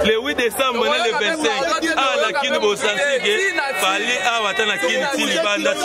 Le 8 décembre, le 25, la Kine Bosansi, Fali a Watana Kine Tilibanda Tia.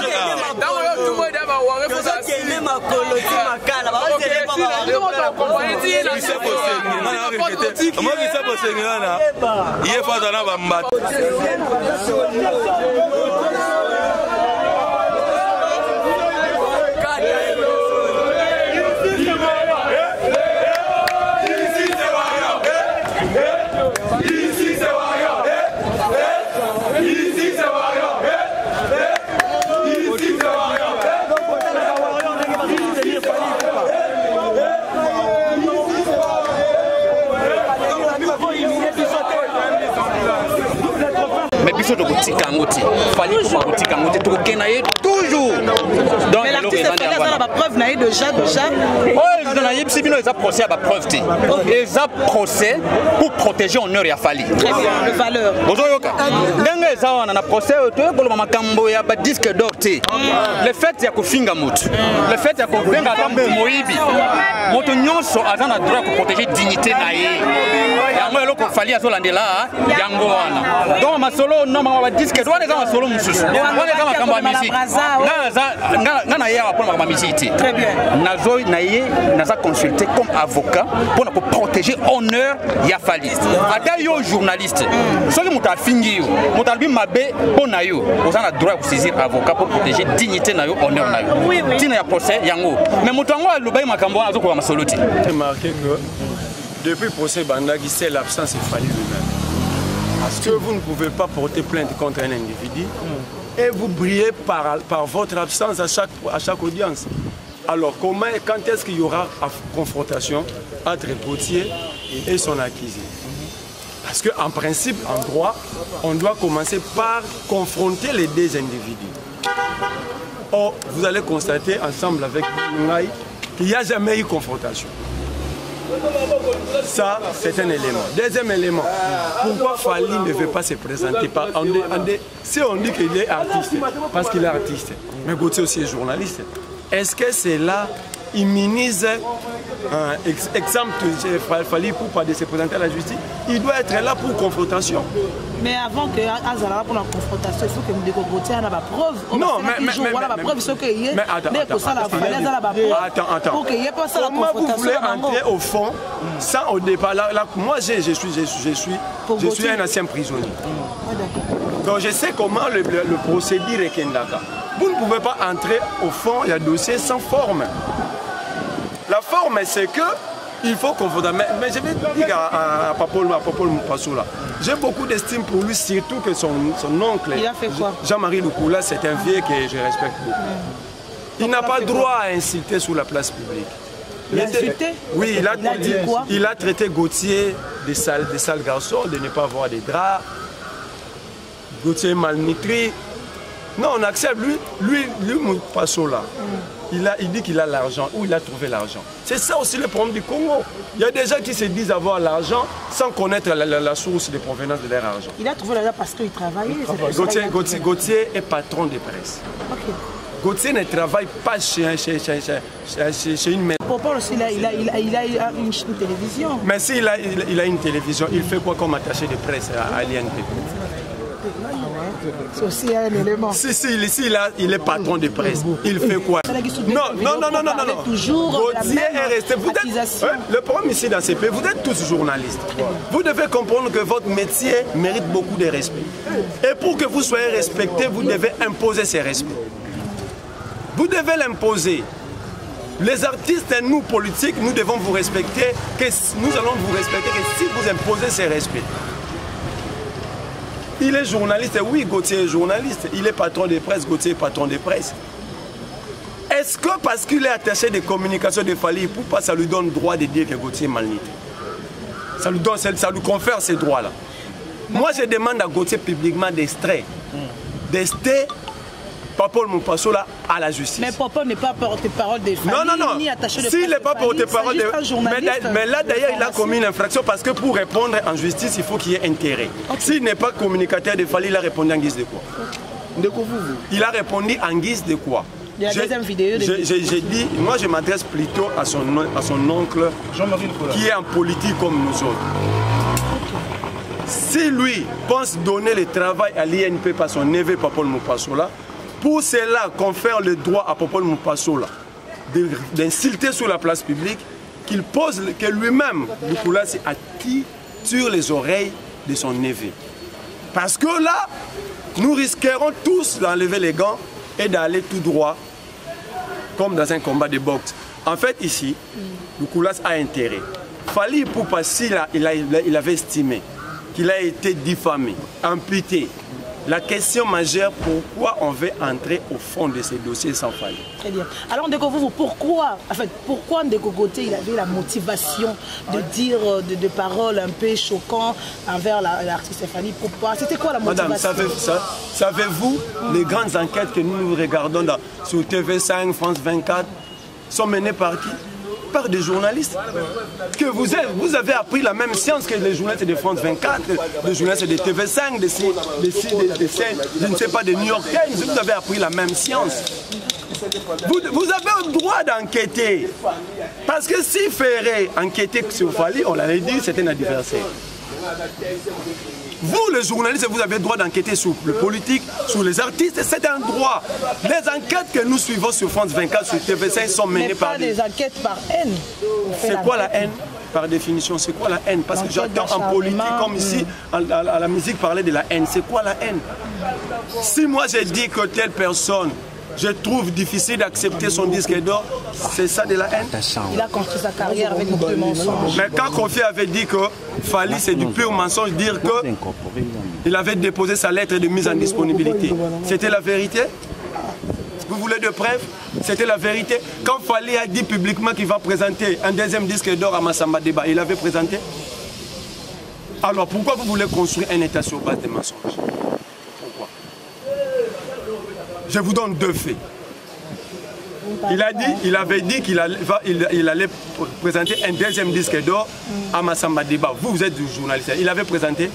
Toujours. Mais l'artiste a la preuve déjà. Oui, il a procès à la preuve. Il a procès pour protéger l'honneur et la Fali. Très bien, le valeur. Il a procès pour le disque d'or. Le fait qu'il y a Finga Mout. Le fait qu'il y a Finga Moïbi. Motonyon so azan a droit pour protéger dignité naïe. Yango eloko fali azolande là yango wana. Donc ma solo non ma disque droit les ma solo mususu. Wana kama kamba musique. Ngana ya pour ma musique. Très bien. Nazo naïe naza consulter comme avocat pour protéger honneur ya fali. Ata yo journaliste. Soki muta fingi yo, muta bi mabe pona yo. Ozana droit pour saisir avocat pour protéger dignité na yo honneur na yo. Oui. Tina ya procès yango. Mais mutango alubai makambo azo ko masoloti. Remarquez que depuis le procès Bandagi, c'est l'absence de Fali lui-même. Parce que vous ne pouvez pas porter plainte contre un individu et vous brillez par votre absence à chaque audience. Alors quand est-ce qu'il y aura confrontation entre Gauthier et son accusé? Parce qu'en principe, en droit, on doit commencer par confronter les deux individus. Or, vous allez constater ensemble avec Ngaï qu'il n'y a jamais eu confrontation. Ça, c'est un élément. Deuxième élément, pourquoi Fali ne veut pas se présenter par si on dit qu'il est artiste, parce qu'il est artiste, mais Gauthier aussi est journaliste, est-ce que c'est là immunise exemple Fali pour pas se présenter à la justice? Il doit être là pour confrontation. Mais avant que Azala pour la confrontation, il faut que nous découvrions la preuve. Non, mais preuve ce qu'il y a. Mais attends. Comment vous voulez entrer au fond sans au départ là, moi je suis un ancien prisonnier. Donc je sais comment le procédure est Kendaka. Vous ne pouvez pas entrer au fond, il y a dossier sans forme. La forme, c'est que il faut qu'on vote. Mais je vais dire à Papol Mpassoula, j'ai beaucoup d'estime pour lui, surtout que son oncle, Jean-Marie Lukula, c'est un vieux que je respecte beaucoup. Il n'a pas droit à insulter sur la place publique. Il a insulté? Oui, il a traité Gauthier de sales garçons, de ne pas avoir des draps. Gauthier malnutri. Non, on accepte. Lui Mpassoula. Il dit qu'il a l'argent. Où il a trouvé l'argent? C'est ça aussi le problème du Congo. Il y a des gens qui se disent avoir l'argent sans connaître la source de provenance de leur argent. Il a trouvé l'argent parce qu'il travaillait. Gauthier est patron de presse. Okay. Gauthier ne travaille pas chez une maison. Popol aussi, il a une télévision. Mais s'il a une télévision, il fait quoi comme attaché de presse à l'INP? C'est aussi un élément. Si, il est patron de presse. Il fait quoi? Non. Gauthier est resté. Le problème ici dans ces pays, vous êtes tous journalistes. Vous devez comprendre que votre métier mérite beaucoup de respect. Et pour que vous soyez respecté, vous devez imposer ces respects. Vous devez l'imposer. Les artistes et nous, politiques, nous devons vous respecter. Nous allons vous respecter que si vous imposez ces respects. Il est journaliste, oui, Gauthier est journaliste. Il est patron de presse, Gauthier est patron de presse. Est-ce que parce qu'il est attaché de communication de Fali, ça lui donne le droit de dire que Gauthier est malnutri? Ça lui confère ces droits-là. Moi, je demande à Gauthier publiquement d'extraire Papol Mpassoula à la justice. Mais Papol n'est pas porte-parole des familles, ni attaché de presse. S'il n'est pas porte-parole mais là d'ailleurs il a commis une infraction parce que pour répondre en justice, il faut qu'il y ait intérêt. S'il n'est pas communicateur de Fali, il a répondu en guise de quoi? Il a répondu en guise de quoi? De la deuxième vidéo. J'ai dit, moi je m'adresse plutôt à son oncle qui est en politique comme nous autres. Si lui pense donner le travail à l'INP par son neveu Popol Mupasola, pour cela confère le droit à Popol Mupasola d'insulter sur la place publique, qu'il pose, que lui-même, Lukulas, attire les oreilles de son neveu. Parce que là, nous risquerons tous d'enlever les gants et d'aller tout droit, comme dans un combat de boxe. En fait, ici, Lukulas a intérêt. Fally Ipupa, il avait estimé qu'il a été diffamé, amputé. La question majeure, pourquoi on veut entrer au fond de ces dossiers sans Fally? Très bien. Alors, Ndeko, pourquoi Ndeko Gauthié il avait la motivation de dire de paroles un peu choquantes envers l'artiste Fally Ipupa? C'était quoi la motivation? Madame, savez-vous, les grandes enquêtes que nous regardons sur TV5, France 24, sont menées par qui? Par des journalistes. Que vous avez appris la même science que les journalistes de France 24, les journalistes de TV5, je ne sais pas, des New York Times. Vous avez appris la même science. Vous avez le droit d'enquêter. Parce que si Ferré enquêtait sur Fally, on l'avait dit, c'était un adversaire. Vous, les journalistes, vous avez le droit d'enquêter sur le politique, sur les artistes, c'est un droit. Les enquêtes que nous suivons sur France 24, sur TV5 sont menées par des enquêtes par haine. C'est quoi la haine? Par définition, c'est quoi la haine? Parce que j'entends en politique, comme ici, à la musique, parler de la haine. C'est quoi la haine? Si moi j'ai dit que telle personne, je trouve difficile d'accepter son disque d'or, c'est ça de la haine? Il a construit sa carrière avec beaucoup de mensonges. Mais quand Kofi avait dit que Fally c'est du pur mensonge, dire qu'il avait déposé sa lettre de mise en disponibilité, c'était la vérité? Vous voulez de preuves? C'était la vérité. Quand Fally a dit publiquement qu'il va présenter un deuxième disque d'or à Massamba Deba, il avait présenté? Alors pourquoi vous voulez construire un État sur base de mensonges? Pourquoi? Je vous donne deux faits. Il avait dit qu'il allait présenter un deuxième disque d'or à Massamba Deba. Vous êtes du journaliste. Il avait présenté.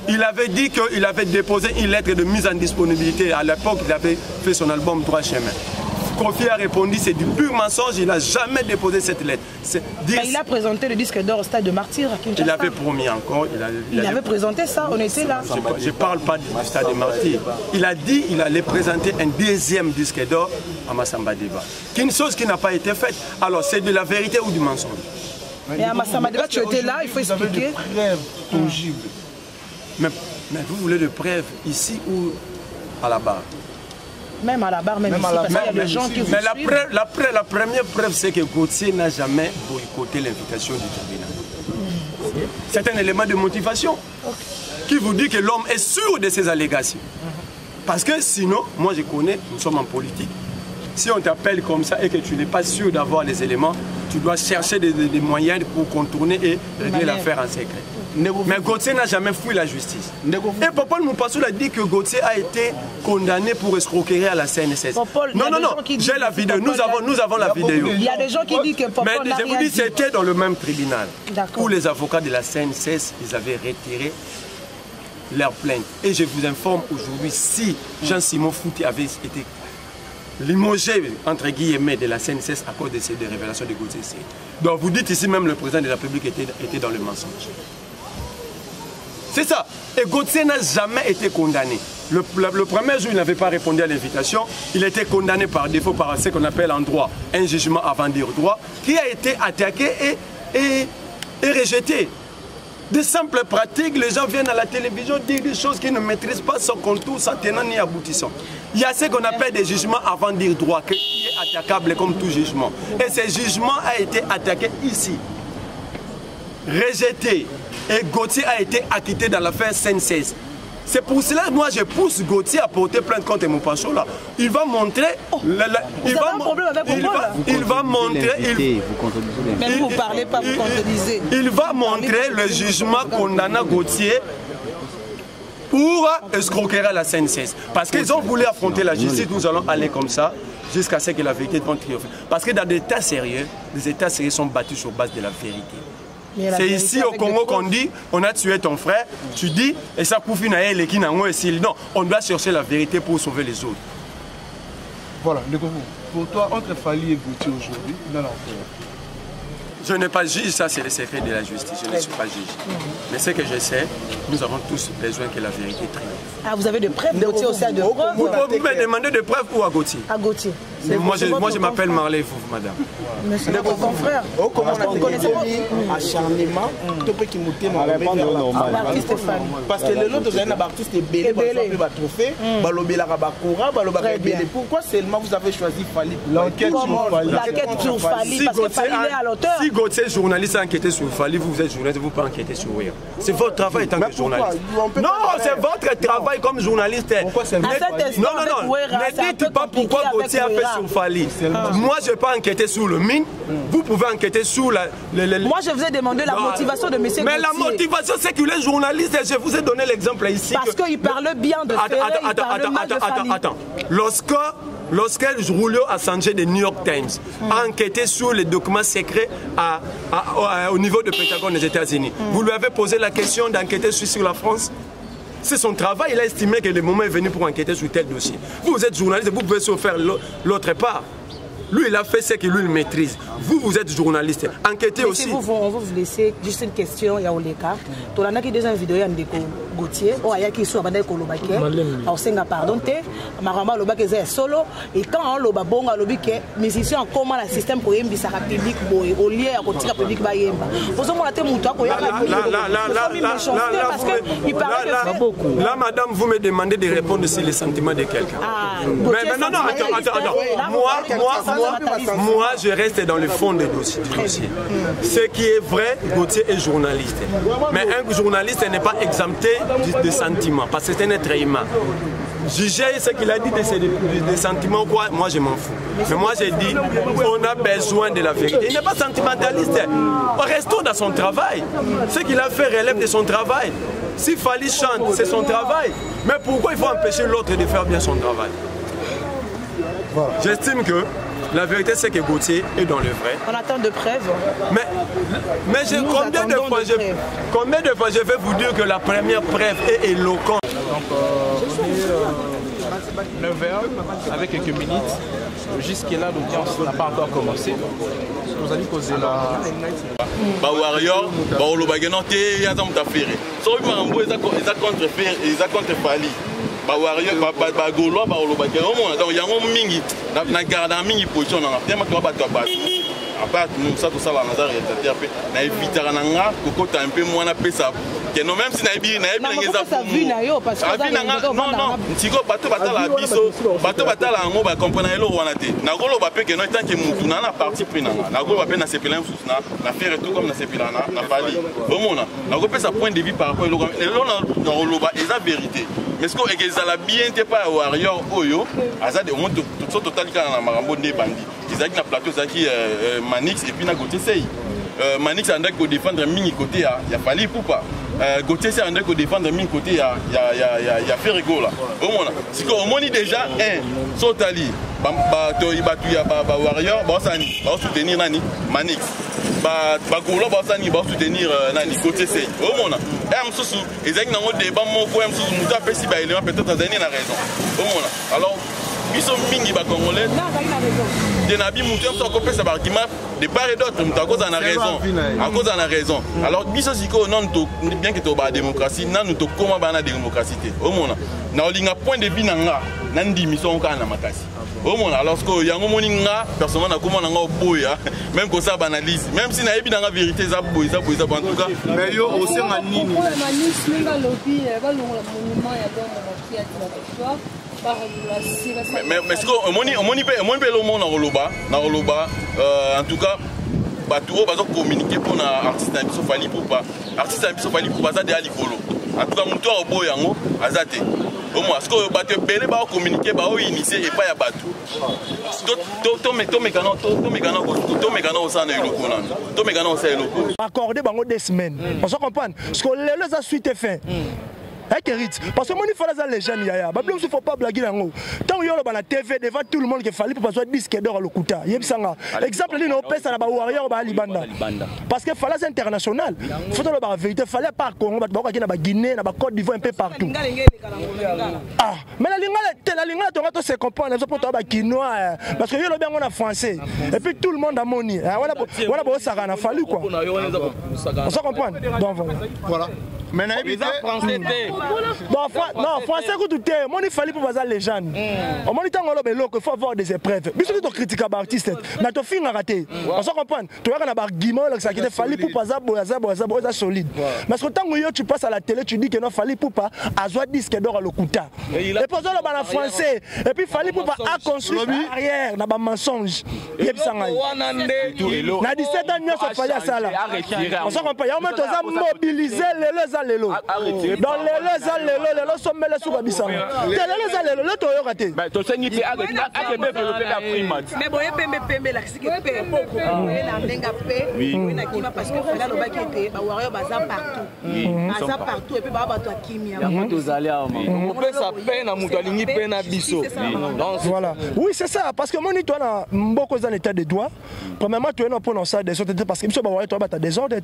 Il avait dit qu'il avait déposé une lettre de mise en disponibilité. À l'époque, il avait fait son album Trois Chemins. Kofi a répondu, c'est du pur mensonge, il n'a jamais déposé cette lettre. Il a présenté le disque d'or au stade de Martyr à Kinshasa. Il avait promis encore. Il avait présenté ça, on était là. Je ne parle pas du stade de Martyr. Il a dit qu'il allait présenter un deuxième disque d'or à Massamba Deba. Une chose qui n'a pas été faite. Alors, c'est de la vérité ou du mensonge? Mais à Massamba Deba, tu étais là, il faut expliquer. Mais vous voulez de preuves ici ou à la barre? Même à la barre, même ici, parce qu'il y a des gens qui vous suivent. Mais la première preuve, c'est que Gauthié n'a jamais boycotté l'invitation du tribunal. C'est un élément de motivation qui vous dit que l'homme est sûr de ses allégations. Parce que sinon, moi je connais, nous sommes en politique. Si on t'appelle comme ça et que tu n'es pas sûr d'avoir les éléments, tu dois chercher des moyens pour contourner et régler l'affaire en secret. Mais Gauthié n'a jamais fui la justice. Et Popol Mupasola a dit que Gauthié a été condamné pour escroquerie à la CNSS. Non, j'ai la vidéo. Nous avons la vidéo. Il y a des gens qui disent que Popol n'a rien dit. Mais je vous dis, c'était dans le même tribunal où les avocats de la CNSS, ils avaient retiré leur plainte. Et je vous informe aujourd'hui, si Jean-Simon Fouti avait été limogé, entre guillemets, de la CNSS à cause de ces révélations de Gauthié. Donc vous dites ici même le président de la République était dans le mensonge. C'est ça. Et Gauthié n'a jamais été condamné. Le premier jour, il n'avait pas répondu à l'invitation. Il était condamné par défaut par ce qu'on appelle en droit un jugement avant dire droit, qui a été attaqué et rejeté. Des simples pratiques, les gens viennent à la télévision dire des choses qu'ils ne maîtrisent pas sans contour, sans tenant ni aboutissant. Il y a ce qu'on appelle des jugements avant dire droit, qui est attaquable comme tout jugement. Et ce jugement a été attaqué ici, rejeté. Et Gauthier a été acquitté dans l'affaire CNSS. C'est pour cela que moi je pousse Gauthier à porter plainte contre Mupasola. Il va montrer. Il va un problème avec il va montrer. Même vous ne parlez pas, vous contredisez. Il va montrer le jugement condamnant Gauthier pour escroquer à la CNSS. Parce qu'ils ont voulu affronter la justice, nous allons aller comme ça jusqu'à ce que la vérité va triompher. Parce que dans des États sérieux, les États sérieux sont battus sur base de la vérité. C'est ici au Congo qu'on dit, on a tué ton frère, tu dis, et ça pour finir, non, on doit chercher la vérité pour sauver les autres. Voilà, pour toi, entre Fally et Gauthier aujourd'hui, non. Je n'ai pas juge, ça c'est le secret de la justice, je ne suis pas juge. Mais ce que je sais, nous avons tous besoin que la vérité triomphe. Ah, vous avez de preuves, Gauthier aussi a de preuves. Vous me demandez de preuves ou à Gauthier? À Gauthier. Moi je m'appelle Marley Fouf, madame. Mais c'est votre confrère. Comment on a acharnement, tout peut qui monte l'artiste Stéphane. Parce que les autres artistes est belé, va trophée, balobela rabakura, balobaka belé. Pourquoi seulement vous avez choisi Fally? L'enquête sur Fally, parce que Fally est à l'auteur. Si Gauthier, journaliste, a enquêté sur Fally, vous êtes journaliste, vous ne pouvez pas enquêter sur rien. C'est votre travail en tant que journaliste. Non, c'est votre travail comme journaliste. Non, ne dites pas pourquoi Gauthier a fait sur Fally. Moi, je n'ai pas enquêté sur le mine. Vous pouvez enquêter sur la... Moi, je vous ai demandé la motivation de M. Gauthier. Mais la motivation, c'est qu'il est journaliste. Je vous ai donné l'exemple ici. Parce qu'il parle bien de Ferré, il parle mal de Fally. Attends. Lorsque Julio Assange de New York Times a enquêté sur les documents secrets au niveau du Pentagone des États-Unis, vous lui avez posé la question d'enquêter sur la France? C'est son travail, il a estimé que le moment est venu pour enquêter sur tel dossier. Vous êtes journaliste, vous pouvez se faire l'autre part. Lui, il a fait ce que lui, il maîtrise. Vous êtes journaliste. Enquêtez aussi. On va vous laisser juste une question. Il y a Oleka. Tu as qui déjà une vidéo de Gauthier. Il y a qui sont abandonnés au Lobake. Alors, c'est un pardon. Maramba Lobake est solo. Et quand on loba bon à Lobake, musicien en comment le système pour yembi ça public boy au lieu à côté public ba yemba. Vous avez monté mouton ko ya Là, madame, vous me demandez de répondre sur les sentiments de quelqu'un. Mais non, attends. Moi, je reste dans le fond du dossier. Ce qui est vrai, Gauthier est journaliste. Mais un journaliste n'est pas exempté de sentiments, parce que c'est un être humain. Juger ce qu'il a dit des sentiments, quoi, moi je m'en fous. Mais moi j'ai dit, on a besoin de la vérité. Il n'est pas sentimentaliste. Restons dans son travail. Ce qu'il a fait relève de son travail. Si Fally chante, c'est son travail. Mais pourquoi il faut empêcher l'autre de faire bien son travail? Voilà. J'estime que la vérité, c'est que Gauthier est dans le vrai. On attend de preuves. Mais combien de fois je vais vous dire que la première preuve est éloquente. Donc, on est 9h avec quelques minutes. Jusque-là, l'audience n'a pas encore commencé. Vous allez causer la... Warrior, il y a des affaires. Ils ont contre Fally. Warrior, Gaulois, donc il y a un mingi, na garde un mingi position, on a fait ma toi après nous ça tout ça on a réalisateur na éviter nanga kokota un peu moins na pesa que non même si na ebi na non ntiko bato batala biso bato batala ngo ba comprendre elo wana te na golo ba pe que non tant que mutu na parti pris na golo ba pe na sepela na faire tout comme na sepela na Fally bomona na go pesa point de vue par rapport elo na roloba eza vérité mais ce que ezala bien te pas Warrior oyo azade au moins tout total kana na marambo nde bandi izaki na plateau zaki Manix et puis na Gauthier Sey. Manix a andaki défendre mingi côté ya Fally Poupa. Gauthier Sey a andaki défendre mingi côté ya Ferré là. Au moins, si on moni déjà un Sotali bato ibatu ya Warrior ba sani ba soutenir nani Manix. Ba Gaulois ba sani ba soutenir nani Gauthier Sey. Au moins, msusu ezaki na ngo débat moko msusu muta pesi ba élément peut-être Tanzanie na raison. Au moins. Alors biso mingi ba congolais de nabi mutu so ko pesa argument de part et d'autre mutu à cause en a raison alors biso siko non to bien que to ba démocratie nanu to comment ba na démocratie au mona na olinga point de vue nanga nandi mission ka na makasi au mona alors que yango moninga personnellement na comment nanga boya même que ça banalise même si na yebi nanga vérité za boya en tout cas mais yo au senga nini mais ce qu'on moni pe le monde na roloba en tout cas bato bazo communiquer pour na artiste na biso Fally Poupa za de alikolo en tout cas muto oboya yango azate au moins ce que bato belé ba communiquer ba o initier et pas ya bato to mekana au sana eloko na to mekana au sana eloko accordé bango 2 semaines on se comprend parce que les a suite fin avec Ritz. Parce que moi, il faut les jeunes, il ne faut pas blaguer. Tant qu'il y a la TV devant tout le monde qui fallait pour passer disque d'or à l'Okuta. Exemple, il y a un warrior à Libanda. Parce que fallait international. Il faut la vérité. Il fallait pas Congo, il y a Guinée, il y a Côte d'Ivoire un peu partout. Ah, mais la lingala, tu se comprendre, il faut que tu Guinois. Parce que il y a bien français. Et puis tout le monde a moni. Voilà, ça a fallu quoi. On se comprend. Donc voilà. Mais français non, français que tout est. Moi, il fallait pour passer les jeunes. Au moment il faut avoir des épreuves. Mais surtout, tu critiques un artiste. Mais tu finis à rater. On se comprend. Tu as un argument qui te fallait pour passer à solide. Mais quand tu passes à la télé, tu dis que non, fallait pour pas avoir disque d'or à l'Okuta. Et pour ça, on français. Et puis, fallait pour pas construire arrière, dans un mensonge. Il y a 17 ans, il fallait ça là. On se comprend. Il y a mobilisé les lelo dans les sommes les sous babissang les lelo to yokaté bah to sengi te avec développer la primate mais boye pembe la siki pe poko la ndenga pe na kima parce que fala lo baki te ba warrior baza partout et puis ba to kimia to zalia on peut ça peine na muto alingi pe na biso voilà oui c'est ça parce que moni toi na mboko za état de droit premièrement tu es non prononcer des autres parce que biso ba warrior to ba ta des ordres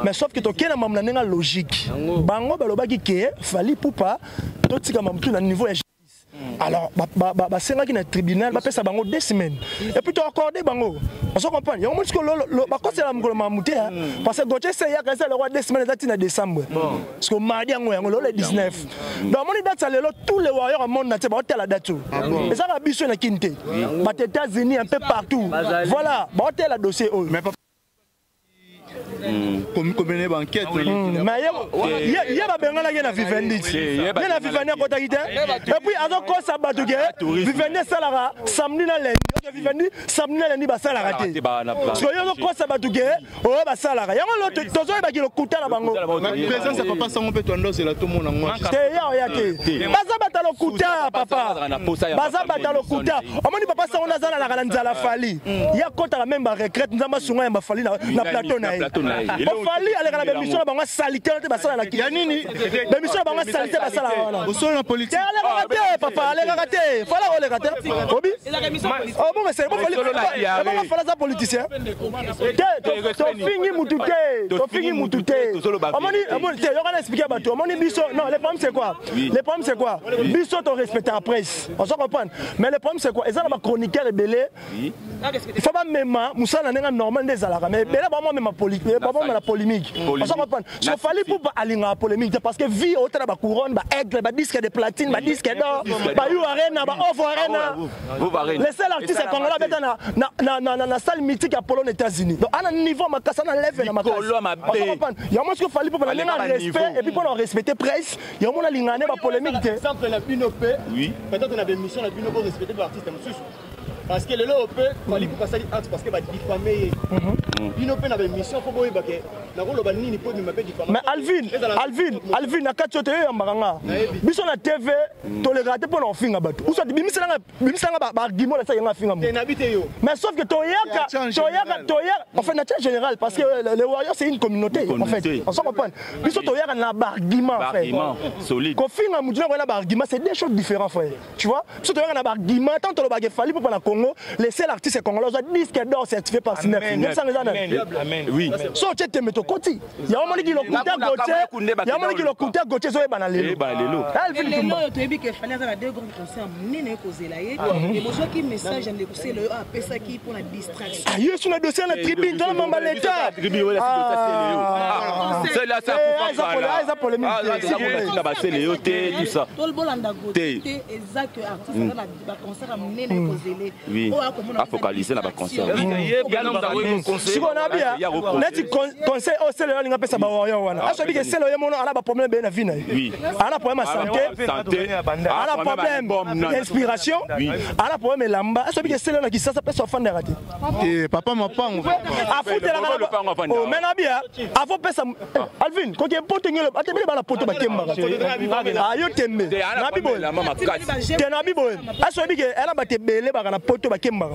mais sauf que to kena mamna ndenga logique bango balobaki ke fali poupa totika mamtu na niveau ya justice alors basenga ki na tribunal bapesa bango 2 semaines et puis to accorder bango on se comprend yango moni ko ba kosela mukolo mamuté parce que Gauthier c'est ya kasa le roi 2 semaines date na décembre parce que mardi yango le 19 donc moni date ça lelo tous les warriors monde na te ba hôtel la date et ça va biso na kinte ba États-Unis un peu partout voilà ba hôtel la dossier comme enquête mais il y a bengala na Vivendi na Vivendi ko takite et puis azoko sabatu ke Vivendi salara samedi na lundi Vivendi samedi na lundi ba salara te parce que yo ko sabatu ke o ba salara yango lo tozo ba ki lo kuta na bango présence ça papa sango pe tondo c'est la tout monde ngwa te ya te baza batalo kuta papa baza batalo kuta omoni papa sango na zala la nzala fali ya kota la même ba retraite nzamba sunga ya ba fali na plateau na il fallait aller à la mission bango salité te basala la nini la mission bango salité basala wana au sol la politique allez papa allez rater fallait aller rater obi oh bon mais c'est bon fallait ça politicien to fini mututé amoni te yo kana expliquer bato amoni biso non le problème c'est quoi biso to respecter la presse on se comprend mais le problème c'est quoi ils ont ma chroniqueur belé il faut pas même musala nenga normal des alaka mais belé ba moi même politique la polémique. On s'en comprend. Il fallait pour aller dans la polémique parce que vie au travers de la couronne, aigle, disque de platine, disque d'or, you arena, off arena. Les seuls artistes congolais dans la salle mythique à Polo aux États-Unis. Donc à un niveau ma casse na lève na ma casse. On s'en comprend. Il y a moi ce qu'il fallait pour aller dans le respect et puis pour respecter presse, il y a moi la ligne ba polémique. Exemple la Pinopé. Oui. Peut-être on avait une mission la Pinopé respecter l'artiste monsieur. Parce que le lot peut fallait pour passer parce que va diffamer. Pinopé n'avait une mission pour boy baké. Na rolo ba nini pour me diffamer. Mais Alvin na katiote ya maranga. Biso na TV to le rater pour finga bato. Ou ça bimisanga ba argument la ça yanga finga. Mais sauf que toyaka en fait nature général parce que les warriors c'est une communauté en fait. On s'en comprend. Biso toyaka na argument en fait. Solide. Ko finga mutu na argument c'est deux choses différentes frère. Tu vois? Biso toyaka na argument tant to le bagé fallait pour na Congo, les seuls artistes congolais ont disque d'or certifié par SNEF. Amen. Oui. So tu te mets au côté. Il y a un moment qui le coûte Gauthier. Il y a un moment qui le coûte Gauthier so banalelo. Lelo to ebi ke fallait avoir deux grands concerts nene kozela ye. Et moi qui message j'aime écouter le pesa qui pour la distraction. Ah, il sur le dossier la tribune dans le l'état. C'est là ça pour c'est Léo tout ça. Tout le bolanda Gauthier exact artiste la concert nene kozela. Oui. À focaliser dans le concert. Si on a bien, net conseil au c'est le linga pesa ba warrior wana. A sobi que c'est le mono ala ba problème ben na vie na. Oui. Ala problème santé, ala problème d'inspiration, ala problème lamba. A sobi que c'est le na qui ça peut se faire rater. Et papa m'a pas on va. A foutre la oh maintenant bien, avant pesa Alvin, quand il porte ngelo, atebe ba la poto ba kemba. Ah yo tembe. Na bibo. Te na bibo. A sobi que elle ba te belé ba na poto ba kemba.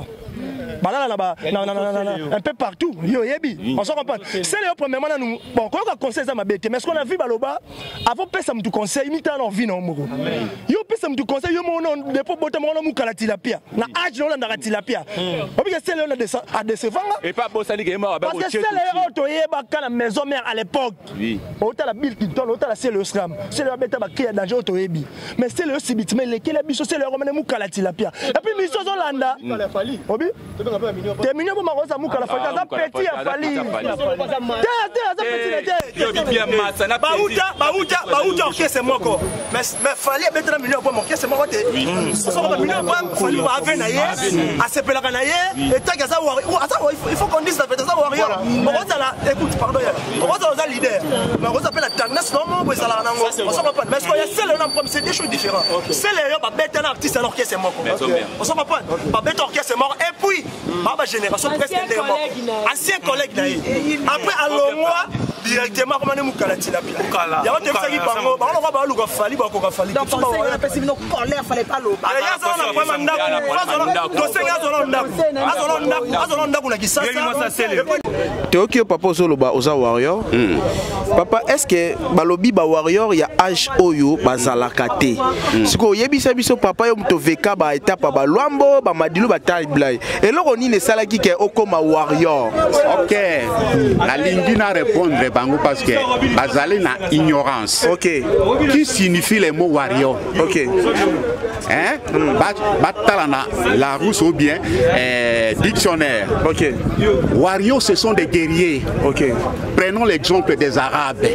un peu partout. On s'en comprend. C'est le premièrement, bon, quand on conseille ça, mais ce qu'on a vu, Baloba, avant de faire un conseil, il y a un vie. Yo pesa mtu conseil yo mon depo bota mon mukala tilapia na age on na tilapia obi que c'est le à décevanga et pas bosali que mort parce que c'est le auto yeba kana maison mère à l'époque oui autant la Bill Clinton autant la c'est le slam c'est le beta ba qui danger auto yebi mais c'est le sibit mais lesquels biso c'est le romane mukala tilapia et puis miso zolanda obi te minyo ma rosa mukala fali za petit ya fali bauta orchestre moko mais fallait mettre un million pour mon orchestre moko te ça va million pour fallait va avec naie à se pelaka naie et tant que ça il faut qu'on dise la fête ça warrior on va là écoute pardon on va dans leader mais on s'appelle la tendance non mais ça là on s'en va pas mais c'est le nom comme c'est des choses différentes c'est les pas bête un artiste à l'orchestre moko on s'en va pas bête orchestre moko et puis ma génération presque ancien collègue naie après alors moi directement comme on mukala tilapia il y a des qui bango bango ba luka fali ba ko ka fali donc on sait que c'est une colère fallait pas l'eau ya ça on a vraiment ndako to senga zolo ndako na kisasa Tokyo papa zoloba oza warrior papa est-ce que balobi ba warrior ya âge oyo bazalaka te siko yebisa biso papa yo mto veka ba étape ba lwambo ba madilu ba tablay eloko nini salaki ke okoma warrior OK la lingi na répondre bango parce que bazali na ignorance OK qui signifie le mot warrior OK hein batala na la rousse ou bien dictionnaire OK warrior ce sont des guerriers OK prenons l'exemple des arabes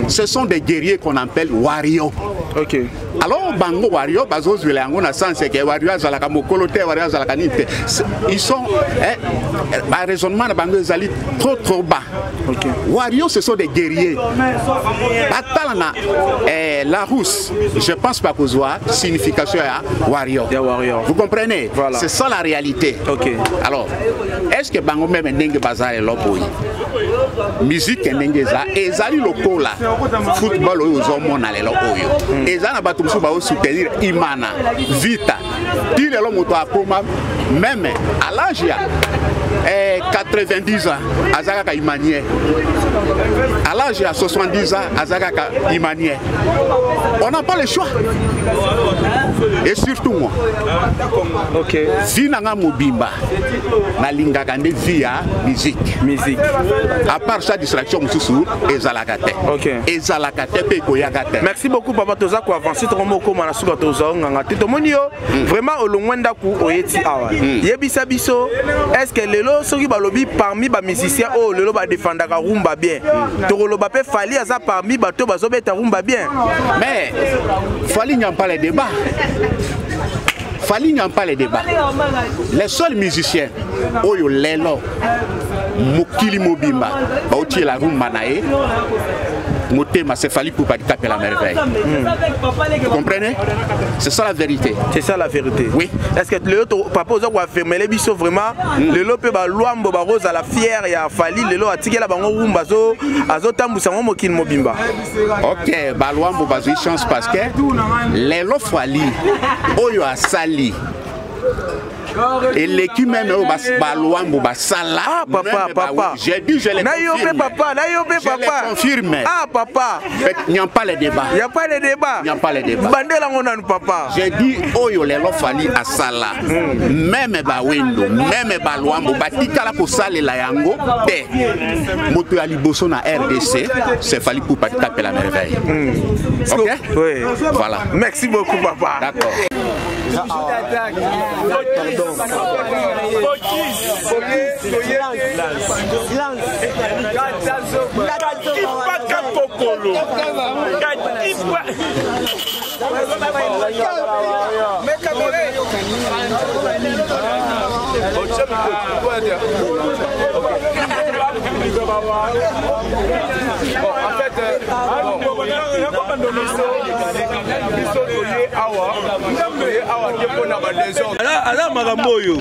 ce sont des guerriers qu'on appelle warrior OK alors bango warrior bazo zwela yango na sens que warrior azalaka mokolo te warrior azalaka nite ils sont ba raisonnement na bango ezali trop bas OK warrior ce sont des guerriers batalana la rousse je pense pas que soit signification à warrior vous comprenez voilà. C'est ça la réalité OK alors est-ce que bango même ndenge bazale loboyi musique ndenge za ezali lokola football oyo zomona lelo oyo ezana bato musu ba soutenir imana vita tile lo moto akoma même à l'âge ya 90 ans azaka imanier à l'âge ya 70 ans azaka imanier on n'a pas le choix et surtout moi OK finanga mobimba na lingaka nde via musique à part sa distraction mususu ezalaka te OK ezalaka te pe koyaka te merci beaucoup papa toza ko avancer to moko mana suka toza nganga te to moni yo vraiment olongwenda ku oyeti awa yebisa biso est-ce que lelo soki balobi parmi ba musiciens oh lelo ba défendaka rumba bien to loba pe fali aza parmi bato bazobeta rumba bien mais fali n'y a pas le débat Fali n'y a pas le débat. Les seuls musiciens, Oyo Lelo, Mokili Mobimba, Bauti la rumba nae, Motema c'est Fali pour pas taper la merveille. Vous comprenez? C'est ça la vérité. C'est ça la vérité. Oui. Est-ce que le papa oza ko affirmer les biso vraiment le lope ba luambo ba rose à la fière ya Fali lelo atiki la bango rumba zo azotambusa ngo Mokili Mobimba. OK, ba luambo ba zo chance parce que Lelo Fali Oyo asali et l'équipe même au Balouambo Basala. Ah papa. J'ai dit je l'ai confirmé. Papa. Confirmé. Ah papa. Il n'y a pas le débat. Il n'y a pas de débat. Il n'y a pas le débat. Bandela ngona papa. J'ai dit Oyo Lelo Fali Asala. Même Bawendo, même Balouambo Batikala ko sale la yango te. Moto ali boso na RDC, c'est Fali pour pas taper la merveille. OK? Oui. Voilà. Merci beaucoup papa. D'accord. En fait, Aza Maramboyo.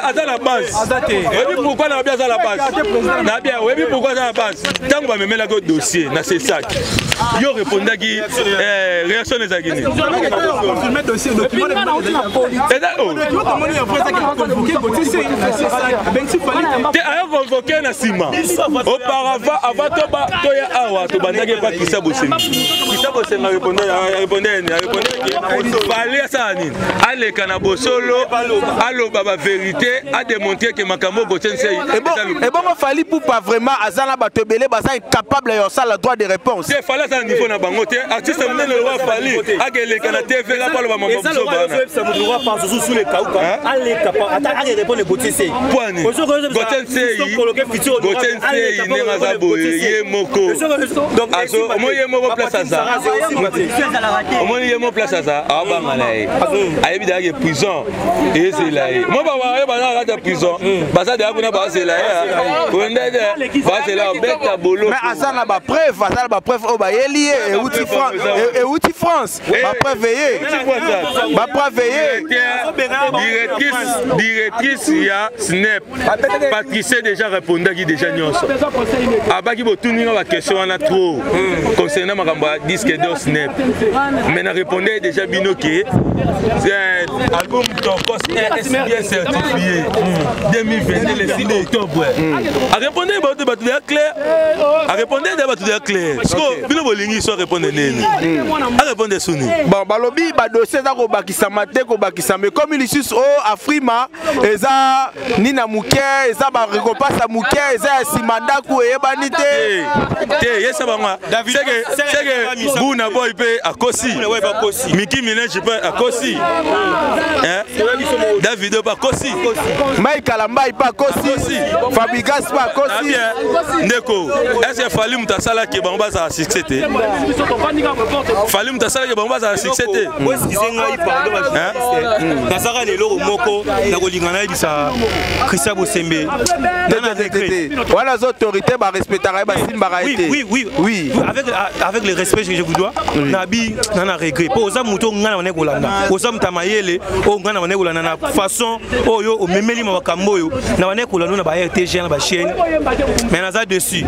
Aza la base. Oui, pourquoi on a bien la base? Oui, pourquoi on a la base? Tant qu'on va me mettre le dossier, c'est ça. Yo répondait à qui réaction des Aguinées. Convoqué na Sima. Auparavant, avant Toya Awa, tu bandage pas Kissa Bossema. Kissa Bossema répondait fallait ça nini. Allez Kanabo solo, allo baba vérité a démontré que Makambo Gotense. Et bon, fallait pour pas vraiment Azana Batebele basa incapable de ça le droit de réponse. C'est fallait ça niveau na bangote. Artiste mener le roi fallait agele kana TV là pas le maman ça le droit par sous les kaouka. Allez capable à répondre Gotense. Gotense Nezabo Yemoko. Donc moye moko place à ça. Moye moko place à ça. Ah bah malay. Ayebi da prison et c'est là. Moi ba wa ba na la prison. Ba ça de abuna ba c'est là. Kondede ba c'est là beta bolo. Mais Azana ba preuve, Azana ba preuve o ba yeli et outil France. Ba preuve veiller. Ba preuve veiller. Directrice ya Snap. Patricia déjà répondait qui déjà nyonso. Abaki botuninga ba question on a trop concernant makamba disque de Snap. Mais na répondait déjà binoké. C'est album Topos est bien certifié 2022 le 6 octobre. A répondre ba tout clair. A répondre ba tout clair. Parce bino bolingi so répondre nene. A répondre suni. Bon balobi ba dossier za ko bakisa mate ko bakisa mais comme il sus au Afrima eza nina muke eza ba récompense muke eza simanda ku eyebani te yesa bangwa c'est que buna boy pe akosi Miki Minaj pe akosi Davido pa kosi Mike Alambai pa kosi Fabigas pa kosi Ndeko est-ce que Fally Mutasala ki bangba za succès te Fally Mutasala ki bangba za succès te Nasara lelo moko na kolingana bisa Christian Bosembe. Voilà les autorités ba respectera ba simbara été. Oui. Avec le respect que je vous dois. Nabi nana regret. Pour oza muto ngana wane kolanda. Oza mtamayele o ngana wane kolanda na façon oyo o memeli makambo yo. Na wane kolanda na ba RTG na ba chaîne. Mais naza dessus.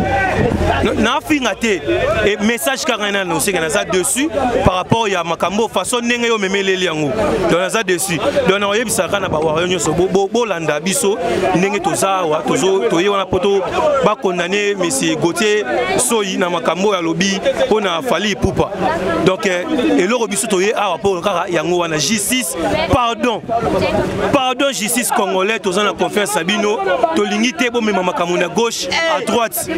Na fingate et message karana no se naza dessus par rapport ya makambo façon ndenge yo memeli yango. Donc naza dessus. Donc na oyebisa kana ba wa nyonso bo landa biso ndenge tozawa toye wana poto ba condamner monsieur Gauthier Soyi na makambo ya lobi pona Fally Ipupa. Donc eloko biso toye awa po kaka yango wana justice pardon justice congolais tozana confiance sabino to lingi te bo mema makambo na gauche à droite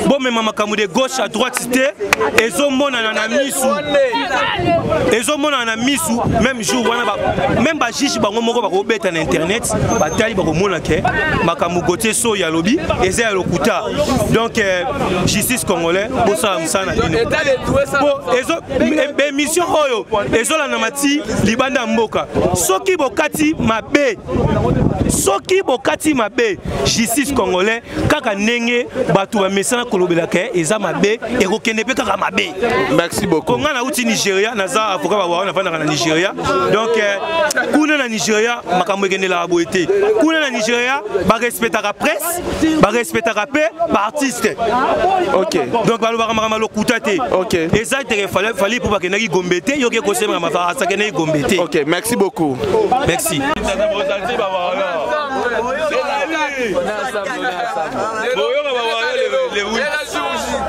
bo mema makambo de gauche à droite te ezomona na misu même jour wana même ba juge bango moko ba ko beta na internet batali ba ko mona ke makambo Gauthier Soyi ya lobi eza ya lokuta. Donc justice congolais bosa msana bino bo mission oyo ezola na mati libanda mboka soki bokati mabe justice congolais kaka ndenge bato ba mesana kolobela ke eza mabe ekokende pe kaka mabe. Merci beaucoup. Konga na uti Nigeria naza avocat ba wana fanda na Nigeria. Donc kuna na Nigeria makambo ekendela aboete. Kuna na Nigeria ba respectera presse, ba respectera pe ba artiste. OK. Donc ba makambo lokuta te. OK. Eza te Fally pour ba kenaki gombete yoke ko sema ma fa sa kenaki gombete. OK, merci beaucoup. Merci.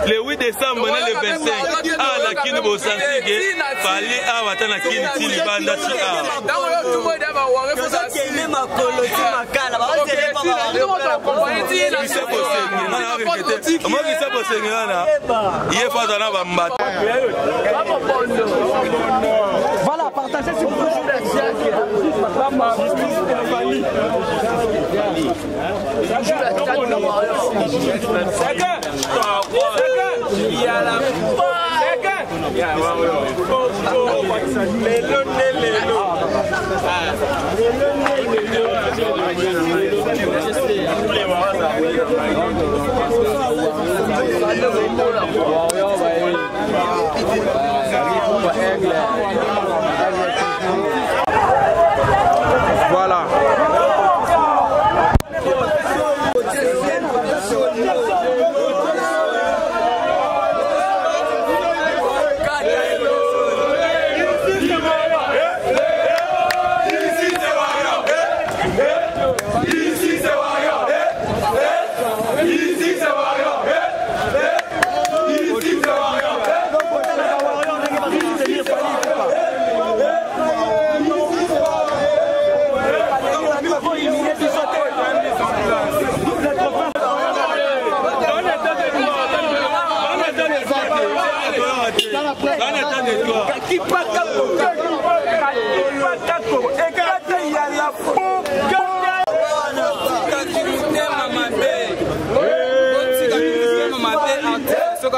Le 8 décembre, le 25, à la Kine Bosansige, Fally à Watana Kine Tilibanda Tia. Voilà, partagez sur vos Wow.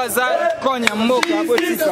baza konya mboka botika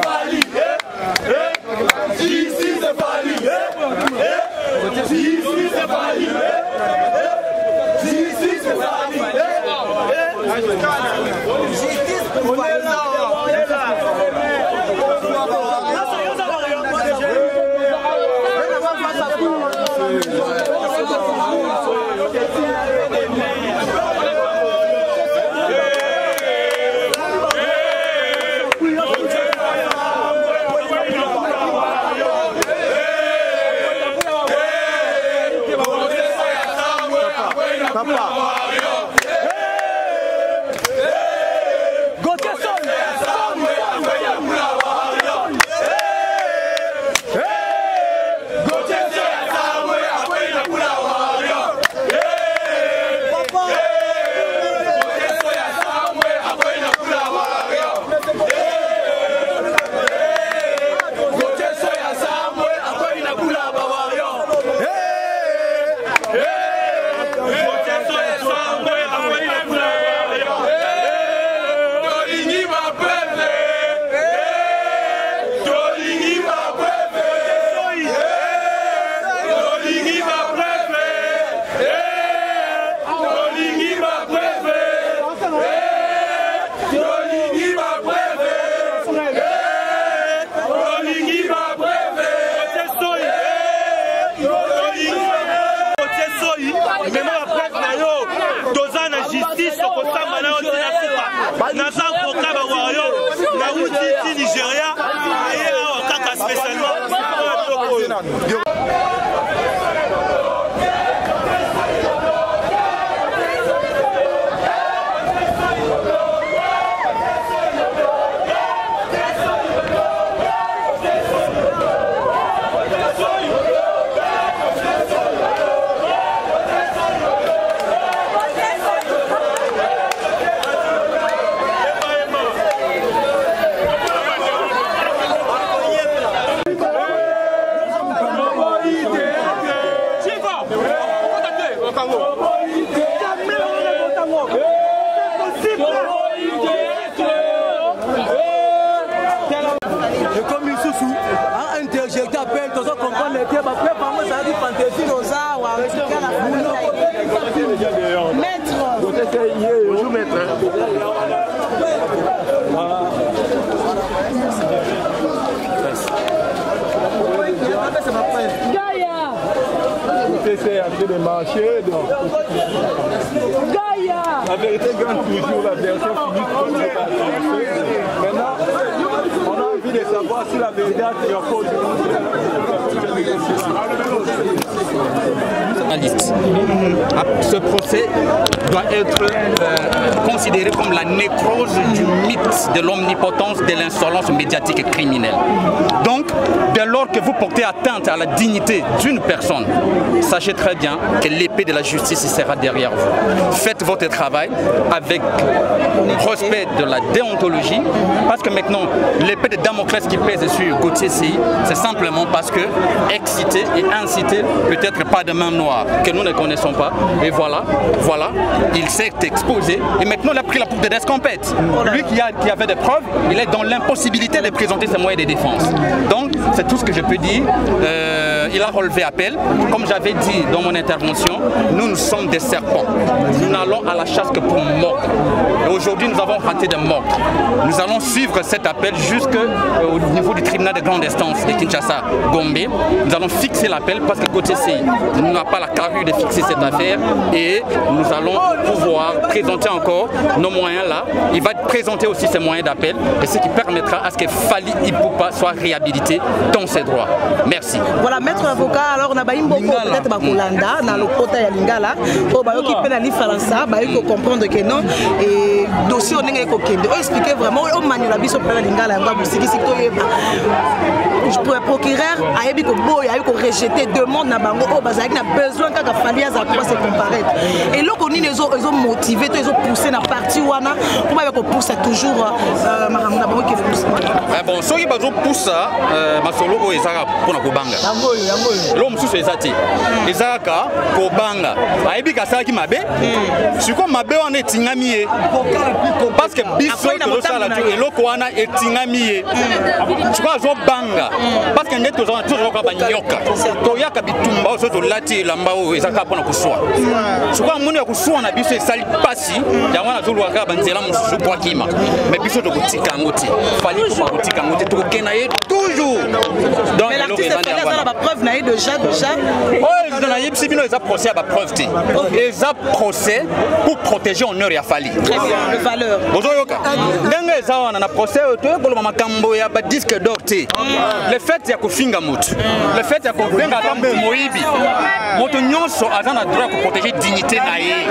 Bonjour maître. C'est un peu de marché. La vérité gagne toujours, la version finit. Maintenant, on a envie de savoir si la vérité est encore ce procès doit être considéré comme la nécrose du mythe de l'omnipotence de l'insolence médiatique et criminelle. Donc, dès lors que vous portez atteinte à la dignité d'une personne, sachez très bien que l'épée de la justice sera derrière vous. Faites votre travail avec respect de la déontologie, parce que maintenant, l'épée de Damoclès qui pèse sur Gauthier CI, c'est simplement parce que excité et incité, peut-être pas de main noire, que nous ne connaissons pas. Et voilà, il s'est exposé et maintenant il a pris la poutre de d'escampette. Lui qui avait des preuves, il est dans l'impossibilité de présenter ses moyens de défense. Donc c'est tout ce que je peux dire. Il a relevé appel. Comme j'avais dit dans mon intervention, nous sommes des serpents. Nous n'allons à la chasse que pour mordre. Et aujourd'hui nous avons raté de mordre. Nous allons suivre cet appel jusqu'au niveau du tribunal de grande instance de Kinshasa, Gombe. Nous allons fixer l'appel parce que côté CI n'a pas la carrure de fixer cette affaire et nous allons pouvoir présenter encore nos moyens là. Il va présenter aussi ses moyens d'appel et ce qui permettra à ce que Fally Ipupa soit réhabilité dans ses droits. Merci. Voilà, maître avocat, alors on a peut-être Bakolanda dans le côté de Lingala, pour qui peut aller faire ça, il faut comprendre que non et dossier on est coquin. On expliquer vraiment on manie la biso pour Lingala, on va vous dire pour le procureur a eu rejeté demande na bango au bazaki na besoin kaka Fally za pour se comparer et là on ils ont motivé ils ont poussé na partie wana pour pousser toujours makamna bango qui pousse bon soki bazo poussa masolo o ezaka pona kobanga lo mosusu eza te ezalaka kobanga ayebi kasalaki mabe sikoyo mabe wana etingami ye parce que biso tozosala te eloko wana etingami ye sikoyo azobanga parce que nde tozoka banyoka toyaka bitumba oyo so tolati elamba oyo ezalaka mpona koswa sikoyo amoni ya koswa na biso esali mpasi yango wana azolwaka banzela mosusu po akima mais biso tokotika yango te fali tokotika yango te tokokenda ye toujours donc preuve na ye déjà oh na yebisi bino eza procès ya bapreuve te eza procès pour protéger honneur ya fali très bien le valeur ozoyoka ndenge eza wana na procès oyo toyekoloba makambo ya badisque d'or te le fait ya kofinga motu le fait ya kobenga ata moyibi moto nyonso aza na droit ya koprotéger dignité na ye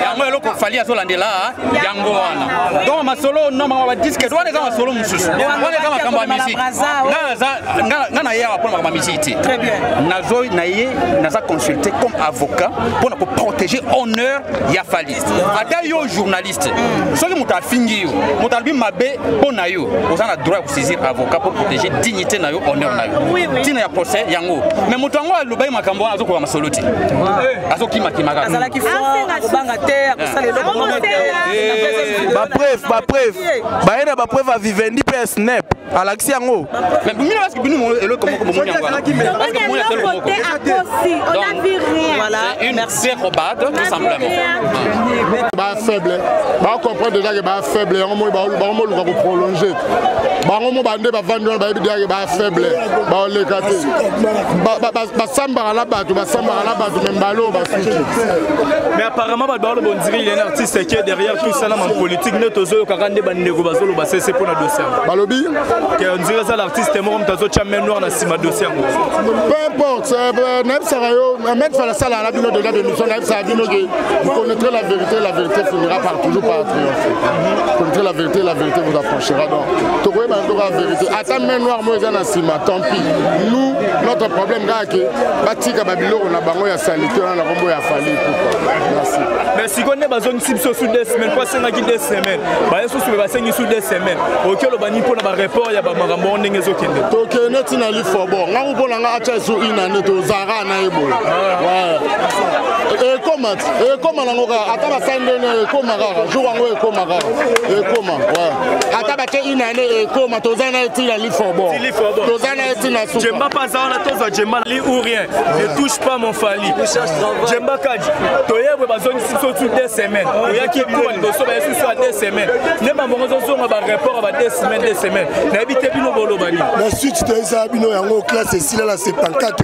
yango eloko fali azolandela yango wana donc masolo nomaka badisque d'or wana eza masolo mosusu wana eza makambo ya misiki nga na ye awa mpona makambo ya misiki te nazo na ye naza consulté comme avocat mpona koprotéger honneur ya fali ata yo journaliste soki moto afingi yo moto alobi mabe mpo na yo oza na droit ya kosaisir avocat pour protéger dignité na yo honneur na yo ntina ya procès yango mais moto yango alobai makambo wana azokoka masolo te azokimakimaka azalaki fort akobanga te akosala eloko bapreuve baye na bapreuve avivendi mpe snap alakisi yango bino parce que bino eloko moko bomoni yango parce que mona telo moko voilà une dérobade tout simplement ba faible ba comprendre déjà que ba faible yango mo ba mo luka ko prolonger bango mo bande ba vandi ba yebi déjà ba faible ba lekate ba samba la bato même balo ba mais apparemment ba balo bon dire il y a un artiste qui est derrière tout ça là en politique ne tozo kakande bandeko bazolo ba c'est pour na dossier balobi que on dirait ça l'artiste est mort comme tazo champion noir na sima dossier peu importe même ça yo même faire ça la bino déjà de nous on ça bino que vous connaîtrez la vérité finira par toujours par triompher vous connaîtrez la vérité vous approchera donc to koyeba la vérité attends même noir moi na sima tant pis nous notre problème là que batika babilo na bango ya salité na kombo ya fali merci mais si connaît bazone sous 2 semaines quoi c'est na qui 2 semaines ba yeso sous ba sengi sous 2 semaines OK lo bani pour na ba report ya ba makambo ndenge zokende to ke neti na li for bon nga ubona nga acha so ina ne to zara na ebo ouais comment na ngoka ata ba sande ne koma ga jour ngo e koma ga ouais ata ba te ina ne e koma to zana eti la li for bon to zana eti na sou Jemba pas zana to za Jemba li ou rien ne touche pas mon fali Jemba kaji to yebwe bazone sous 2 semaines ya ki pour dosso ba yesu sur 2 semaines ne ba mongo zo ba report ba 2 semaines na bité bino bolo bani la suite te ça bino yango classe ici là c'est 54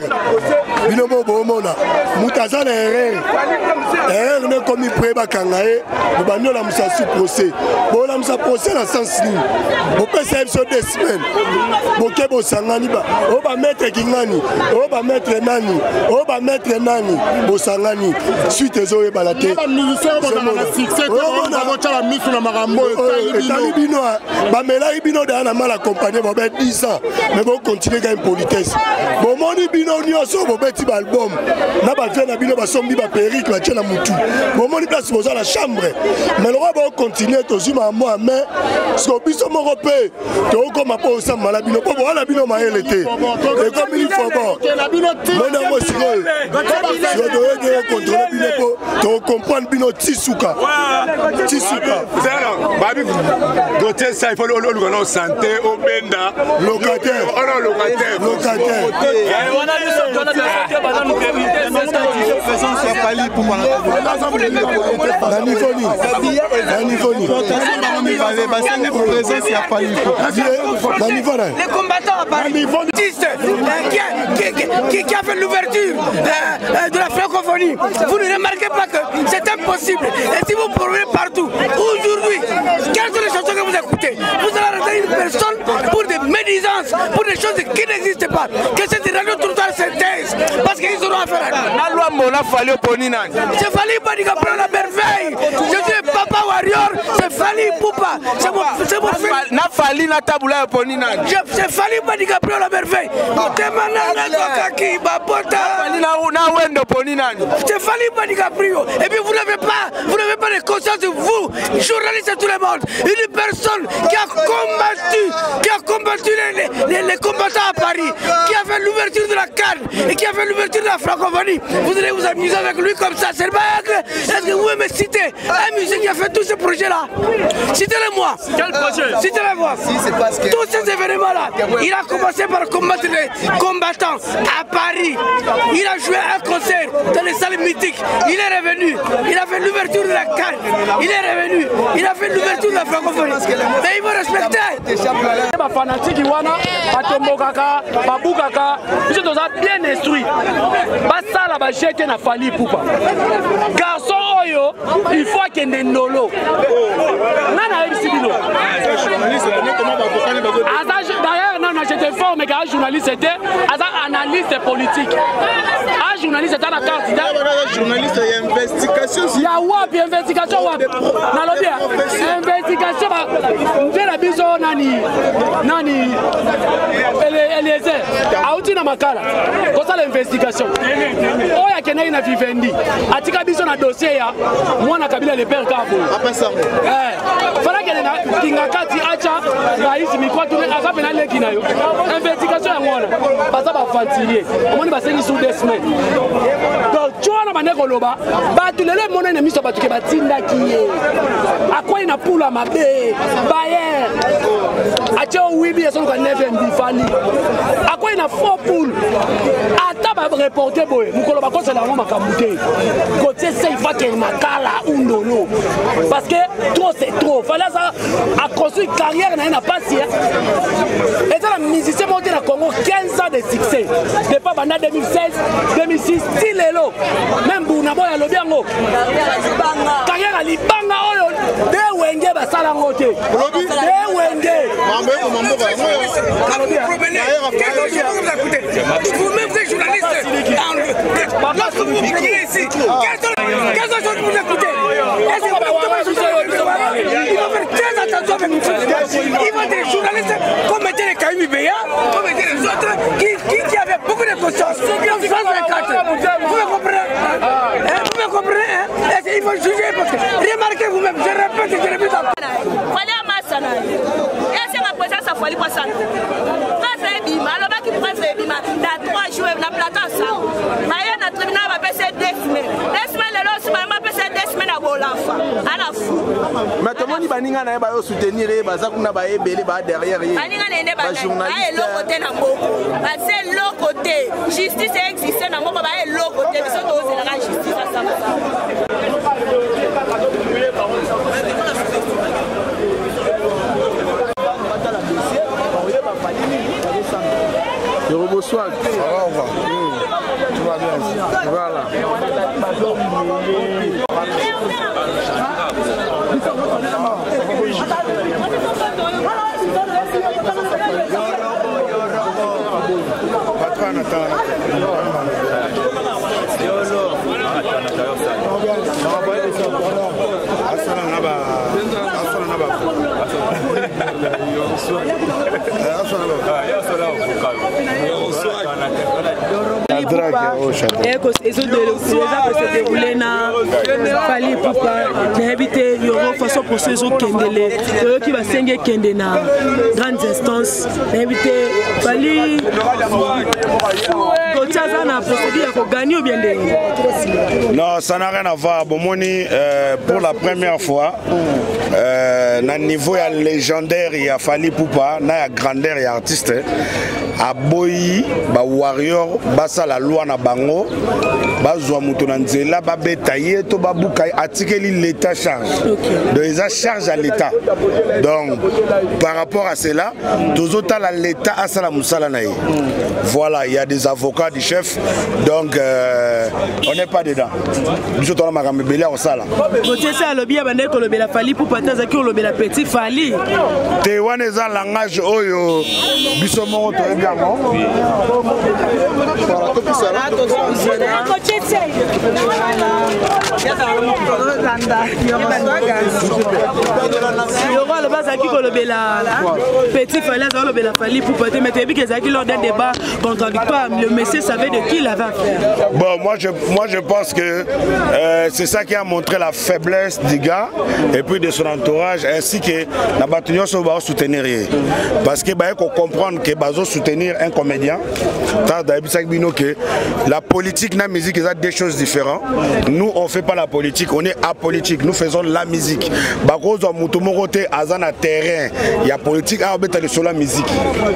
bino bobo mona mutaza na erreur ne comme preba kangae bano la musa su procès bon la musa procès na sens ni bo pesa episode 2 semaines bo ke bo sangani ba o ba mettre kingani o ba mettre nani bo sangani suite zo e balate ba musicien ba na succès ko na mo chala misu na makambo etali bino ba melai bino da na mal accompagné bo be 10 ans mais bon continuer quand même politesse bon moni bino nyonso bo beti ba album na ba fait na bino ba sombi ba perruque ba tena mutu bon moni place boza la chambre mais le roi ba continuer to zuma moi mais so biso moko pe to ko ma po sa mala bino po wala bino ma elete et comme il faut bon mona mo siko so do e contrôler bino po to comprendre bino tisuka babi doté ça il faut le santé au benda locataire les combattants à Paris qui a fait l'ouverture de la francophonie, vous ne remarquez pas que c'est impossible. Et si vous promenez partout, aujourd'hui, quelles sont les chansons que vous écoutez? Vous allez arrêter une personne pour des médisances, pour des choses qui n'existent pas. Que cette radio trottoir s'intègre, parce qu'ils auront affaire à nous. C'est Fali Badiga pour la merveille. Je suis Papa Warrior, c'est Fali Poupa. C'est mon fils. Fali na tabula ya poni nani? C'est Fali DiCaprio la merveille. Kaki babota. Fali na wendo poni nani? C'est Fali DiCaprio. Et puis vous n'avez pas de conscience de vous, journalistes de tout le monde. Une personne qui a combattu les combattants à Paris, qui a fait l'ouverture de la Cannes et qui a fait l'ouverture de la francophonie. Vous allez vous amuser avec lui comme ça, c'est pas. Est-ce que vous pouvez me citer un musée qui a fait tous ces projets-là? Citez-le-moi. Quel projet? Citez-le-moi. Tous ces événements-là. Il a commencé par combattre les combattants à Paris. Il a joué un concert dans les salles mythiques. Il est revenu. Il a fait l'ouverture de la Cannes. Il est revenu. Il a fait l'ouverture de la francophonie. Mais il faut respecter. Les fanatiques, Batombokaka, Babukaka, ils sont bien instruits. Ça, là, j'ai na Fali Poupa. Garçon, Oyo, il faut qu'il y ait des nolo. D'ailleurs, non, j'étais fort, mais un journaliste était un analyste politique. Un journaliste était un candidat. Un journaliste, il y a investigation. Il y a WAP, investigation WAP. Investigation, je la biso nani Eliezer. Aouti na makala. Comme ça l'investigation. Oya kenai na vivendi. Atika biso na dossier ya mwana Kabila le père Kabo. Après ça. Fala kenena kingakati acha rais mikwatu aka pena leki nayo. Investigation ya mwana. Basa ba fantilier. Omoni basengi sous des semaines. Donc tu wana bane koloba, batu lele mona na miso batu ke batinda kiye. Akwa ina pula mabe. Bayer. Acha wibi ya sonu ka 9 ndi Fali. Akwa ina faux poule. Ata ba reporter boy. Mukolo ba kosa la ngoma kamute. Côté c'est il faut que makala undolo. Parce que trop c'est trop. Fallait ça a construit une carrière n'a pas si. Et ça la musicien monté dans Congo 15 ans de succès. Depuis pas 2016, 2006, Tilelo. Même Bounabo ya lobiango. Carrière à Libanga oyo de wenge ba sala ngote. De wenge. Vous-même vous êtes journaliste. Lorsque vous venez ici, quelles sont les choses que vous écoutez? Est-ce que il va faire très attention avec nous. Il va être des journalistes comme était les Kaïmi Béa, comme étaient les autres qui avaient beaucoup de conscience. Vous me comprenez? Vous me comprenez? Il faut juger parce que remarquez vous-même, je répète encore. Fallait à Massana. Et c'est ma présence à Fali Passana. Preuve Bima, alors qui preuve Bima, dans 3 jours, on a plateau ensemble. Maïa n'a tribunal va passer 2 semaines. 2 semaines, le lot, maman peut passer 2 semaines à Bolafa. À la fou. Mais tout le monde baninga na ba soutenir les bazakuna ba ebele ba derrière yi. Baninga na ba journaliste. L'autre côté na mboko. C'est l'autre côté. Justice existe na mboko ba l'autre côté. Biso to la justice à ça. Le robot swag. Ça va, on va. Tout va bien. Voilà. Fali Poupa n'habité yoro façon pour ceux qui va s'engager kende na grandes instances n'habité Fali Kochaza na procédure pour gagner ou bien non, ça n'a rien à voir. Bon, pour la première fois, na niveau ya légendaire, il a Fali Poupa, na grandeur et artiste. A boyi ba warrior basa la loi na bango bazwa muto na nzela ba betaye to babuka atikeli l'état charge donc ils a charge à l'état donc par rapport à cela tozota la l'état asala musala na voilà il y a des avocats du chef donc on n'est pas dedans biso to na makambe belé au sala côté ça lobby abandé ko lobela Fali Poupa taza ki lobela petit Fali te wana za langage oyo biso moko to Yoro le bazaki kolobela petit fallait kolobela fallait pour porter mais tu que zaki lors d'un débat contradictoire le monsieur savait de qui il avait affaire. Bon, moi je pense que c'est ça qui a montré la faiblesse du gars et puis de son entourage ainsi que la bataillon se va soutenir parce que bah faut comprendre que bazo soutenir un comédien que la politique et la musique c'est deux choses différentes. Nous on fait pas la politique, on est apolitique, nous faisons la musique. Bakozo mutumorote azana terrain, il y a politique à obéter sur la musique.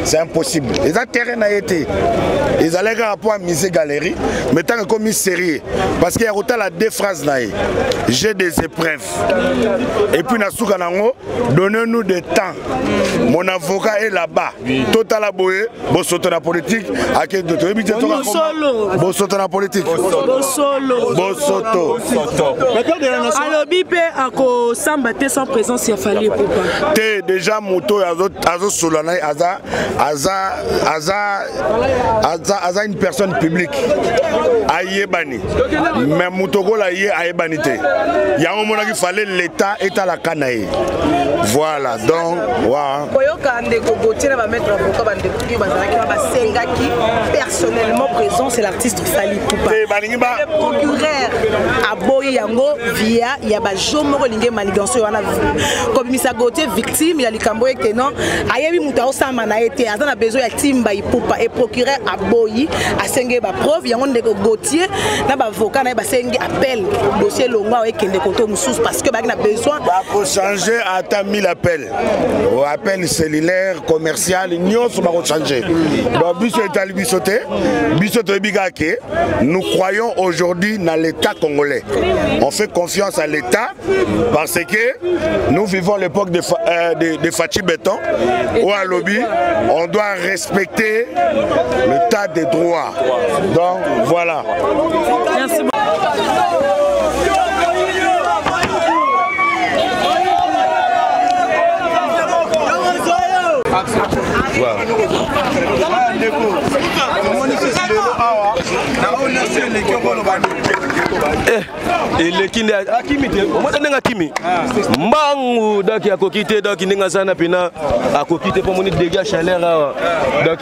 C'est impossible. Les terrain a été ils allaient rapport à musique galerie, mais tant que comme une série parce qu'il y a autant la deux phrases là. J'ai des épreuves. Et puis nasuka nango, donnez-nous des temps. Mon avocat est là-bas. Total aboye, bon sauter la politique, à quel de bon sauter la politique. Bon solo. Bon soto. Alors bipé ako sambaté sans présence il fallait pour pas. T'es déjà moto azo solana aza une personne publique. Ayebani. Mais motoko la yé ayebanité. Il y a un moment qu'il fallait l'État est à la canaille. Voilà, donc, voilà. Personnellement présent, c'est l'artiste Fally Ipupa. Le procureur a boy yango via il y a ba jomoro lingé maniganso wana comme Misa Gauthier victime il y a likambo ekeno ayebi muta osama na été azana besoin ya timba Ipupa et procureur a boy a sengé ba preuve yango ndeko Gauthier na ba avocat na ba sengé appel dossier longa ekende koto mususu parce que ba na besoin pour changer à 1000 appels au appel cellulaire commercial nyonso ba ko changer donc biso etali bisoté bisoto bigake nous croyons aujourd'hui dans l'État congolais. On fait confiance à l'État parce que nous vivons l'époque de Fachi Béton ou à lobby, on doit respecter l'état des droits. Donc voilà. Merci beaucoup. elekinde akimite omona ndenga kimi mbangu donc akokite donc ndenga sana pina akokite pour moni dégâts chaleur awa donc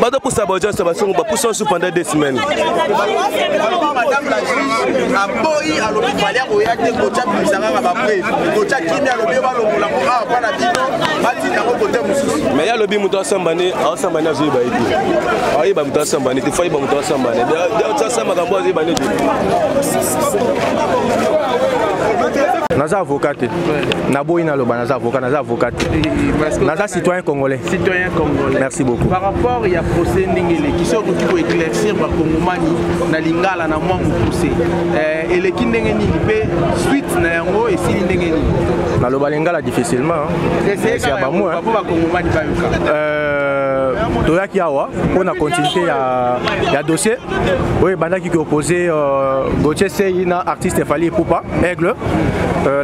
bado pour sa audience basongo ba poussons sous pendant 2 semaines madame la juge aboyi alobi valia oyate kocha bisanga ba preuve kocha kimi alobi ba lobola ko a pa na bino batina ko côté mususu mais ya lobi muto asambane azoyi ba iti ayi ba muto asambane te fayi ba muto asambane de ça makambo azoyi ba neti naza avocat naboyi na loba naza avocat naza citoyen congolais. Merci beaucoup. Par rapport il y a procès ndengele qui sont pour éclaircir ba kongomani na lingala na mwa poussé et les kindenge ni pe suite na yango et si ndenge ni na loba lingala difficilement c'est ba moi ba kongomani ba yuka toyaki awa pour la continuité ya dossier oui bandaki qui opposé Gauthier Sey na artiste Fally Ipupa Aigle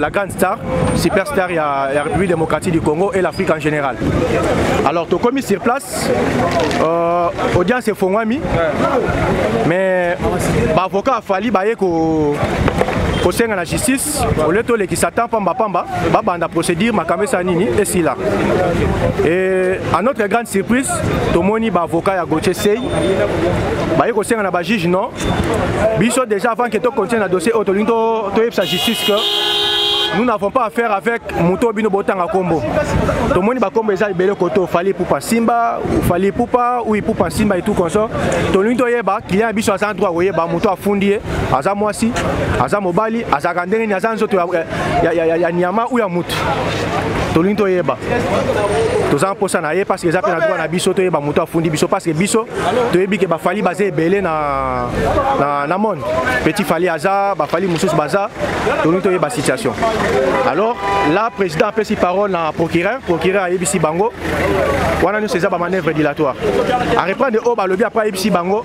la grande star superstar il y a la République démocratique du Congo et l'Afrique en général. Alors tu commis sur place audience est fongwami mais avocat Fally baye ko la justice au lieu de qui s'attend pamba banda procédure makamesa nini et si là et à notre grande surprise tomoni ba avocat ya Gauthier Sey baye ko senga na ba juge non biso déjà avant que to continue na dossier autolindo to sa justice que nous n'avons pas affaire avec Muto Bino Botanga Kombo. Tout le monde va comme ça, il koto Fally Ipupa Simba, ou Fally Ipupa, ou Ipupa Simba et tout comme ça. Tout le monde yeba, client biso à endroit où yeba Muto a fondé, aza moisi, aza mobali, aza gandeni, aza nzoto ya nyama ou ya mutu. Tout le monde yeba. Tout ça pour ça na parce que ça fait na droit na biso to yeba Muto a fondé biso parce que biso to yebi que ba Fally basé belé na monde. Petit Fally aza, ba Fally mususu baza, tout le monde yeba situation. Alors là, le président a pris ses paroles à procureur a ici Bango. On a nous c'est ça manœuvre dilatoire. À reprendre de haut, le bien après ici Bango.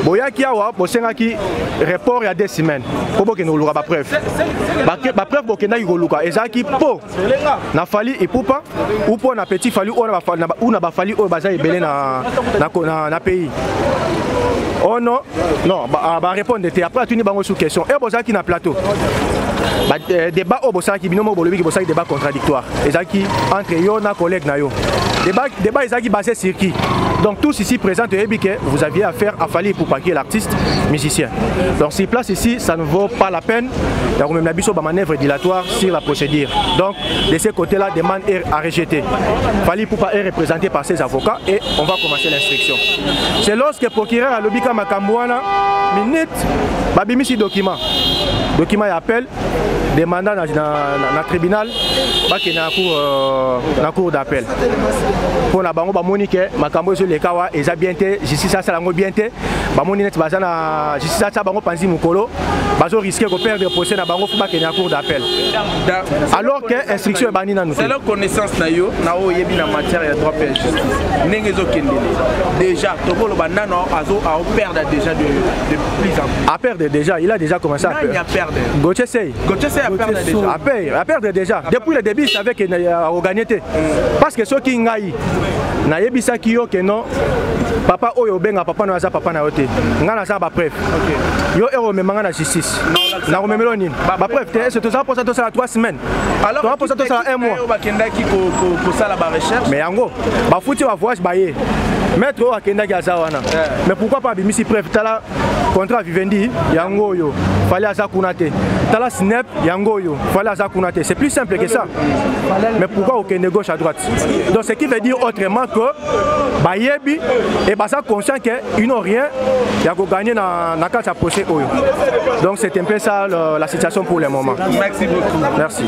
boyaki awa bosengaki report ya 2 semaines po bokende koluka bapreuve bapreuve bokendaki koluka ezalaki po na Fally Ipupa ou po na Petit Fally ou na bafali oyo baza ebele na pays. Oh non, non, bah répondre après tu n'es pas sous question. Et bon ça qui na plateau. Débat au bossa qui binomo bolobi qui bossa débat contradictoire. Et ça qui entre yo na collègue na yo. Débat est qui basé sur qui. Donc tous ici présents vous aviez affaire à Fally Ipupa qui est l'artiste musicien. Donc si place ici, ça ne vaut pas la peine. Il y a même la biso manœuvre dilatoire sur la procédure. Donc de ce côté-là, demande est à rejeter. Fally Ipupa est représenté par ses avocats et on va commencer l'instruction. C'est lorsque le procureur a lobby comme Makambouana minute babimisi document et appel demandant dans le tribunal qui est na cour d'appel pour la bango bamoni ke makambo sur les kawa eza bien té justice ça lango bien té bamoni net bazana justice ça bango panzi mukolo bazo risquer de perdre le procès na bango fuba ke na cour d'appel alors que instruction bani na nous c'est la connaissance na yo na o yebi na matière ya droit pénal ndenge zo kendele déjà tokolo banano azo a perdre déjà de plus en plus à perdre déjà il a déjà commencé à perdre Gauthier Sey a perdre déjà à perdre déjà depuis le début il savait qu'il a gagné parce que ceux qui ngai na yebisaki yo ke non papa oyo benga papa na za papa na yote ngana za ba preuve yo ero memanga na justice na rememelo nini ba preuve te c'est tout ça pour ça 3 semaines alors pour ça 1 mois ba kendaki ko sala ba recherche mais yango ba futi ba voyage ba ye maître o akendaki azawana mais pourquoi pas bimisi preuve tala contrat Vivendi yango yo fallait aza kunate tala snap yango yo fallait aza kunate c'est plus simple que ça mais pourquoi aucun de gauche à droite donc ce qui veut dire autrement que bayebi et basa conscient que ils n'ont rien ya go gagner na carte à procès oyo donc c'est un peu ça la situation pour le moment. Merci beaucoup. Merci.